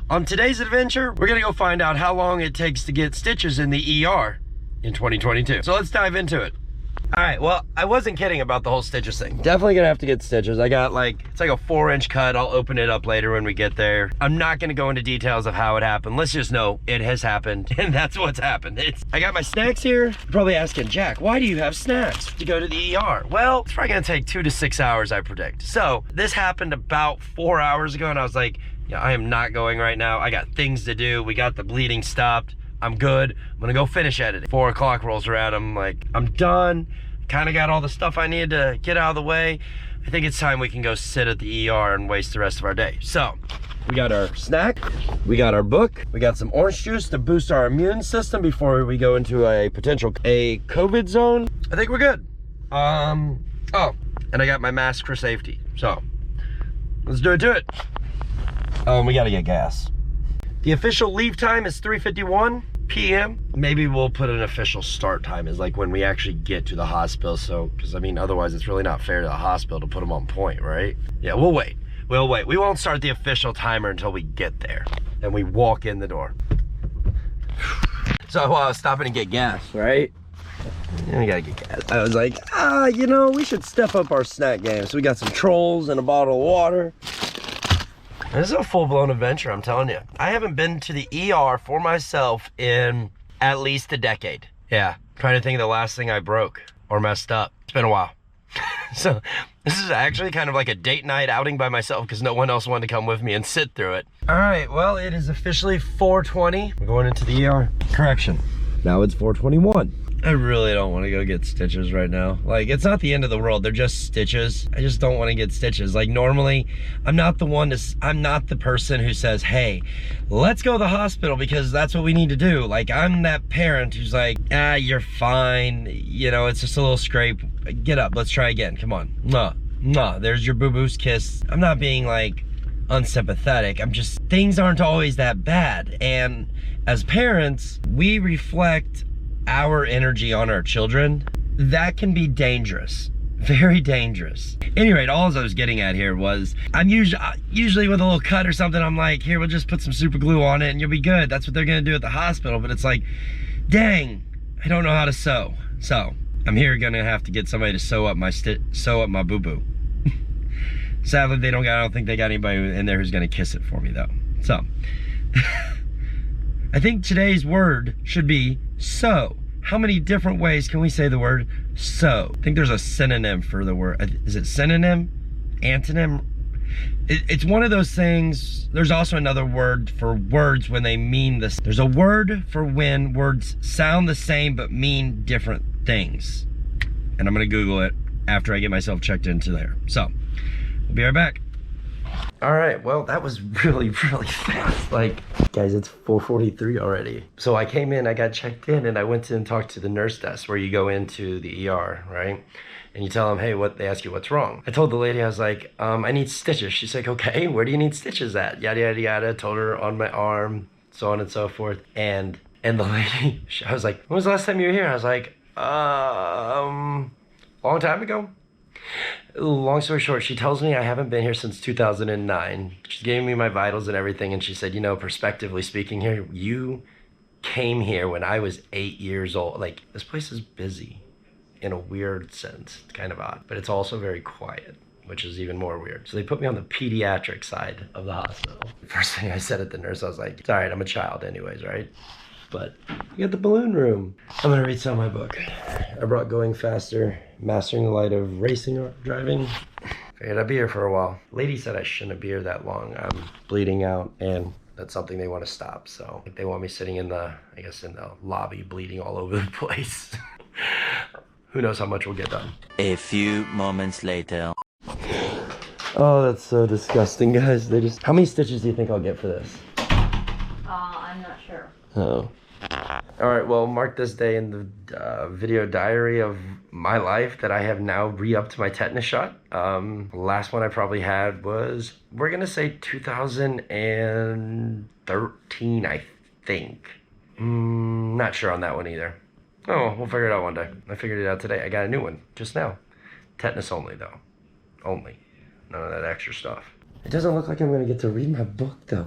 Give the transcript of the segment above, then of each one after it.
On today's adventure, we're gonna go find out how long it takes to get stitches in the ER in 2022. So let's dive into it. All right, well, I wasn't kidding about the whole stitches thing. Definitely gonna have to get stitches. I got it's like a 4-inch cut. I'll open it up later when we get there. I'm not gonna go into details of how it happened. Let's just know it has happened, and that's what's happened. I got my snacks here. You're probably asking, Jack, why do you have snacks to go to the ER? Well, it's probably gonna take 2 to 6 hours, I predict. So this happened about 4 hours ago, and I was like, yeah, I am not going right now. I got things to do. We got the bleeding stopped. I'm good. I'm gonna go finish editing. 4 o'clock rolls around. I'm like, I'm done. Kind of got all the stuff I needed to get out of the way. I think it's time we can go sit at the ER and waste the rest of our day. So, we got our snack, we got our book, we got some orange juice to boost our immune system before we go into a potential COVID zone. I think we're good. Oh, and I got my mask for safety. So, let's do it to it. Oh, and we gotta get gas. The official leave time is 3:51 p.m. Maybe we'll put an official start time is like when we actually get to the hospital. So, because I mean, otherwise it's really not fair to the hospital to put them on point, right? Yeah, we'll wait. We'll wait. We won't start the official timer until we get there and we walk in the door. So I was stopping to get gas, right? Yeah, we gotta get gas. I was like, you know, we should step up our snack game. So we got some trolls and a bottle of water. This is a full-blown adventure, I'm telling you. I haven't been to the ER for myself in at least a decade. Yeah, I'm trying to think of the last thing I broke or messed up. It's been a while. So this is actually kind of like a date night outing by myself because no one else wanted to come with me and sit through it. All right, well, it is officially 4:20. We're going into the ER. Correction, now it's 4:21. I really don't want to go get stitches right now. Like, it's not the end of the world. They're just stitches. I just don't want to get stitches. Like, normally, I'm not the person who says, hey, let's go to the hospital because that's what we need to do. Like, I'm that parent who's like, you're fine. You know, it's just a little scrape. Get up, let's try again. Come on. No, there's your boo-boo's kiss. I'm not being like unsympathetic. I'm just, things aren't always that bad. And as parents, we reflect our energy on our children. That can be dangerous, very dangerous. At any rate, all I was getting at here was, I'm usually with a little cut or something, I'm like, here, we'll just put some super glue on it and you'll be good. That's what they're gonna do at the hospital. But it's like, dang, I don't know how to sew. So I'm here gonna have to get somebody to sew up my boo-boo. Sadly, I don't think they got anybody in there who's gonna kiss it for me though. So, I think today's word should be sew. How many different ways can we say the word sew? I think there's a synonym for the word. Is it synonym? Antonym? It's one of those things. There's also another word for words when they mean this. There's a word for when words sound the same but mean different things. And I'm gonna Google it after I get myself checked into there. So, we'll be right back. All right, well, that was really, really fast. Like, guys, it's 4:43 already. So I came in, I got checked in, and I went in and talked to the nurse desk where you go into the ER, right? And you tell them, hey, they ask you what's wrong. I told the lady, I was like, I need stitches. She's like, okay, where do you need stitches at? Yada, yada, yada. Told her on my arm, so on and so forth. And the lady, I was like, when was the last time you were here? I was like, long time ago. Long story short, she tells me I haven't been here since 2009. She's giving me my vitals and everything, and she said, you know, prospectively speaking here, you came here when I was 8 years old. Like, this place is busy in a weird sense. It's kind of odd, but it's also very quiet, which is even more weird. So they put me on the pediatric side of the hospital. First thing I said at the nurse, I was like, it's all right, I'm a child anyways, right? But you got the balloon room. I'm gonna read some of my book. I brought Going Faster, Mastering the Light of Racing or Driving. Figured I'd be here for a while. Lady said I shouldn't be here that long. I'm bleeding out and that's something they want to stop. So they want me sitting in the lobby bleeding all over the place. Who knows how much we'll get done. A few moments later. Oh, that's so disgusting, guys. How many stitches do you think I'll get for this? I'm not sure. Oh. All right, well, mark this day in the video diary of my life that I have now re-upped my tetanus shot. Last one I probably had was, we're gonna say 2013, I think. Not sure on that one either. Oh, we'll figure it out one day. I figured it out today. I got a new one just now. Tetanus only though. Only. None of that extra stuff. It doesn't look like I'm gonna get to read my book though.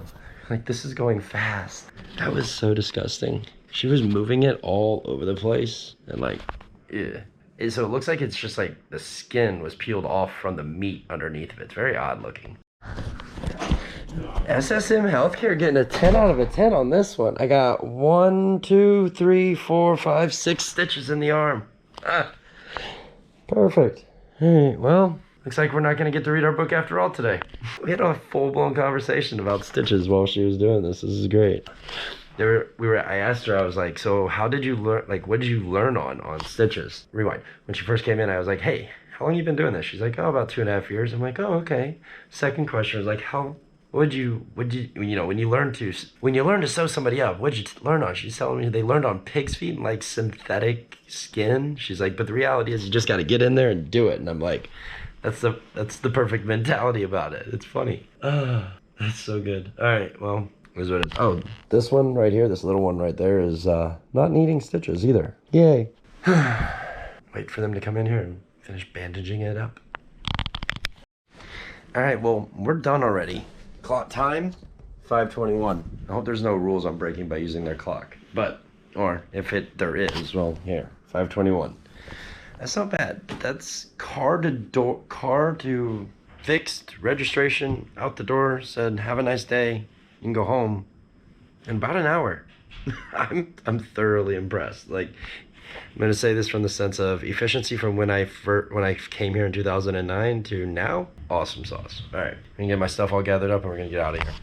Like, this is going fast. That was so disgusting. She was moving it all over the place and like, yeah. So it looks like it's just like the skin was peeled off from the meat underneath of it. It's very odd looking. SSM Healthcare getting a 10 out of a 10 on this one. I got 1, 2, 3, 4, 5, 6 stitches in the arm. Ah, perfect. All right, well, looks like we're not gonna get to read our book after all today. We had a full-blown conversation about stitches while she was doing this. This is great. I asked her, I was like, so how did you learn, like, what did you learn on stitches? Rewind. When she first came in, I was like, hey, how long you been doing this? She's like, oh, about 2.5 years. I'm like, oh, okay. Second question was like, when you learn to sew somebody up, what'd you learn on? She's telling me they learned on pig's feet and like synthetic skin. She's like, but the reality is you just got to get in there and do it. And I'm like, that's the perfect mentality about it. It's funny. That's so good. All right, well, here's what it is. Oh, this one right here, this little one right there is not needing stitches either. Yay. Wait for them to come in here and finish bandaging it up. All right, well, we're done already. Clock time, 5:21. I hope there's no rules on breaking by using their clock. But, or if there is, well, here, 5:21. That's not bad. That's car to fixed, registration, out the door, said, have a nice day, you can go home in about an hour. I'm thoroughly impressed. Like, I'm gonna say this from the sense of efficiency from when I came here in 2009 to now. Awesome sauce. All right, I'm gonna get my stuff all gathered up and we're gonna get out of here.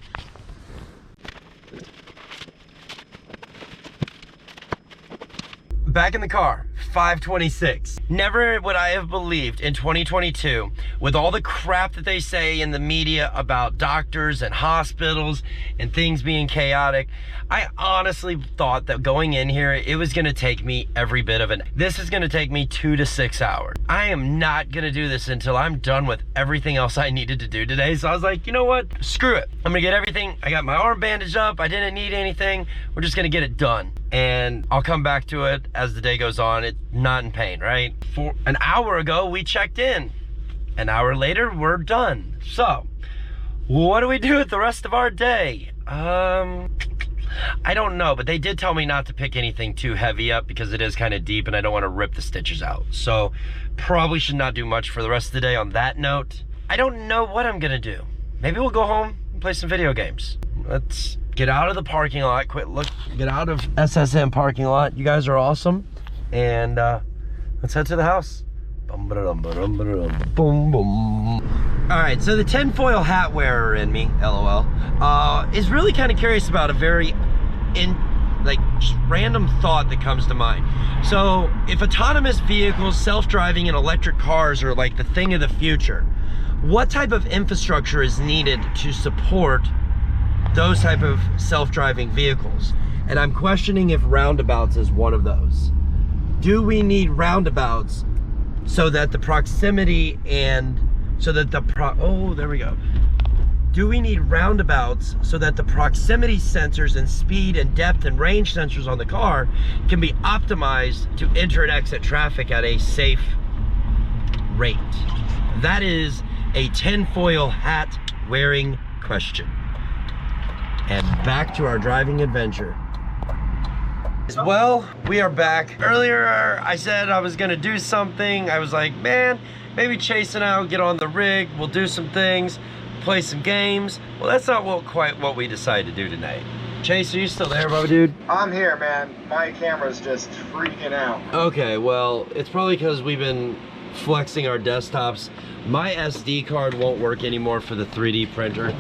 Back in the car, 5:26. Never would I have believed in 2022, with all the crap that they say in the media about doctors and hospitals and things being chaotic, I honestly thought that going in here, it was gonna take me every bit of it. This is gonna take me 2 to 6 hours. I am not gonna do this until I'm done with everything else I needed to do today. So I was like, you know what? Screw it. I'm gonna get everything. I got my arm bandaged up. I didn't need anything. We're just gonna get it done. And I'll come back to it as the day goes on. It's not in pain, right? For an hour ago, we checked in. An hour later, we're done. So, what do we do with the rest of our day? I don't know, but they did tell me not to pick anything too heavy up because it is kind of deep and I don't want to rip the stitches out. So, probably should not do much for the rest of the day on that note. I don't know what I'm gonna do. Maybe we'll go home and play some video games. Let's get out of the parking lot, get out of SSM parking lot. You guys are awesome. And let's head to the house. Boom, boom, boom. All right, so the tinfoil hat wearer in me, LOL, is really kind of curious about a very just random thought that comes to mind. So if autonomous vehicles, self-driving and electric cars are like the thing of the future, what type of infrastructure is needed to support those type of self-driving vehicles? And I'm questioning if roundabouts is one of those. Do we need roundabouts so that the proximity and there we go. Do we need roundabouts so that the proximity sensors and speed and depth and range sensors on the car can be optimized to enter and exit traffic at a safe rate? That is a tinfoil hat wearing question. And back to our driving adventure. Well, we are back. Earlier, I said I was gonna do something. I was like, man, maybe Chase and I will get on the rig. We'll do some things, play some games. Well, that's not quite what we decided to do tonight. Chase, are you still there, Bubba dude? I'm here, man. My camera's just freaking out. Okay, well, it's probably because we've been flexing our desktops. My SD card won't work anymore for the 3D printer.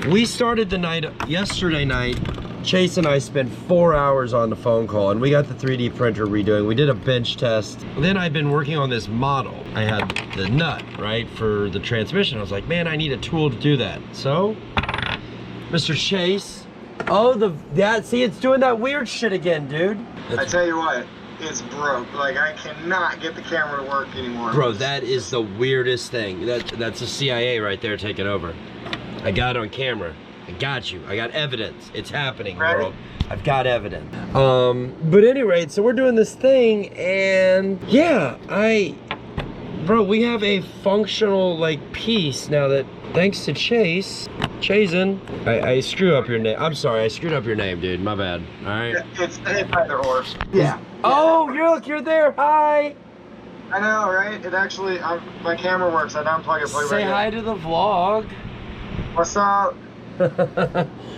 We started the night, yesterday night, Chase and I spent 4 hours on the phone call and we got the 3D printer redoing. We did a bench test. Then I've been working on this model. I had the nut, right, for the transmission. I was like, man, I need a tool to do that. So, Mr. Chase, see, it's doing that weird shit again, dude. I tell you what, it's broke. Like, I cannot get the camera to work anymore. Bro, that is the weirdest thing. That's the CIA right there taking over. I got it on camera. I got you. I got evidence. It's happening, world. I've got evidence. But anyway, so we're doing this thing, and yeah, bro, we have a functional like piece now that thanks to Chazen. I screw up your name. I'm sorry, I screwed up your name, dude. My bad. All right. It's either or. Yeah. Oh, you're there. Hi. I know, right? It actually, my camera works. I unplug it. Plug it Say back hi in. to the vlog. What's up?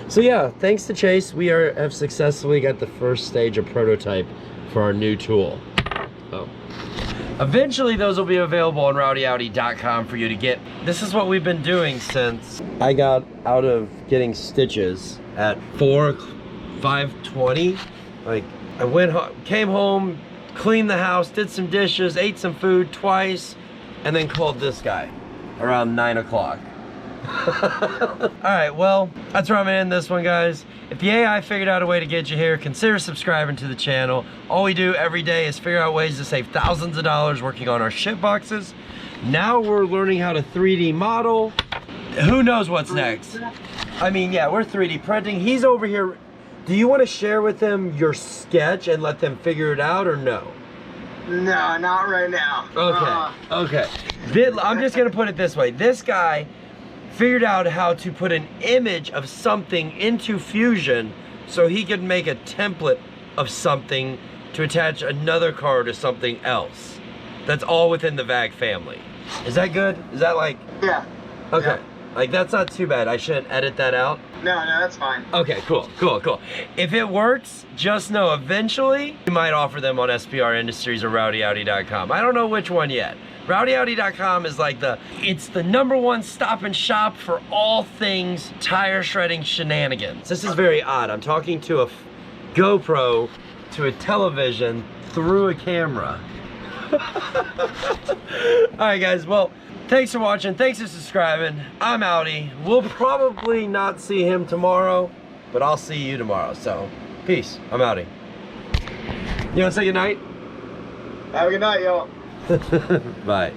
So yeah, thanks to Chase, we have successfully got the first stage of prototype for our new tool. Oh. Eventually those will be available on RwdyAudi.com for you to get. This is what we've been doing since I got out of getting stitches at 5:20. Like, I came home, cleaned the house, did some dishes, ate some food twice, and then called this guy around 9 o'clock. Alright, well, that's where I'm gonna end this one, guys. If the AI figured out a way to get you here, consider subscribing to the channel. All we do every day is figure out ways to save thousands of dollars working on our ship boxes. Now we're learning how to 3D model. Who knows what's next? I mean, yeah, we're 3D printing. He's over here. Do you want to share with them your sketch and let them figure it out, or no? No, not right now. Okay, okay. I'm just gonna put it this way. This guy figured out how to put an image of something into Fusion so he could make a template of something to attach another car to something else. That's all within the VAG family. Is that good? Is that like... Yeah. Okay. Yeah. Like, that's not too bad. I shouldn't edit that out. No, that's fine. Okay, cool. If it works, just know eventually we might offer them on SPR Industries or RwdyAudi.com. I don't know which one yet. RwdyAudi.com is like it's the #1 stop and shop for all things tire shredding shenanigans. This is very odd. I'm talking to a GoPro to a television through a camera. All right, guys. Well, thanks for watching. Thanks for subscribing. I'm Audi. We'll probably not see him tomorrow, but I'll see you tomorrow. So, peace. I'm Audi. You want to say goodnight? Have a good night, y'all. Bye.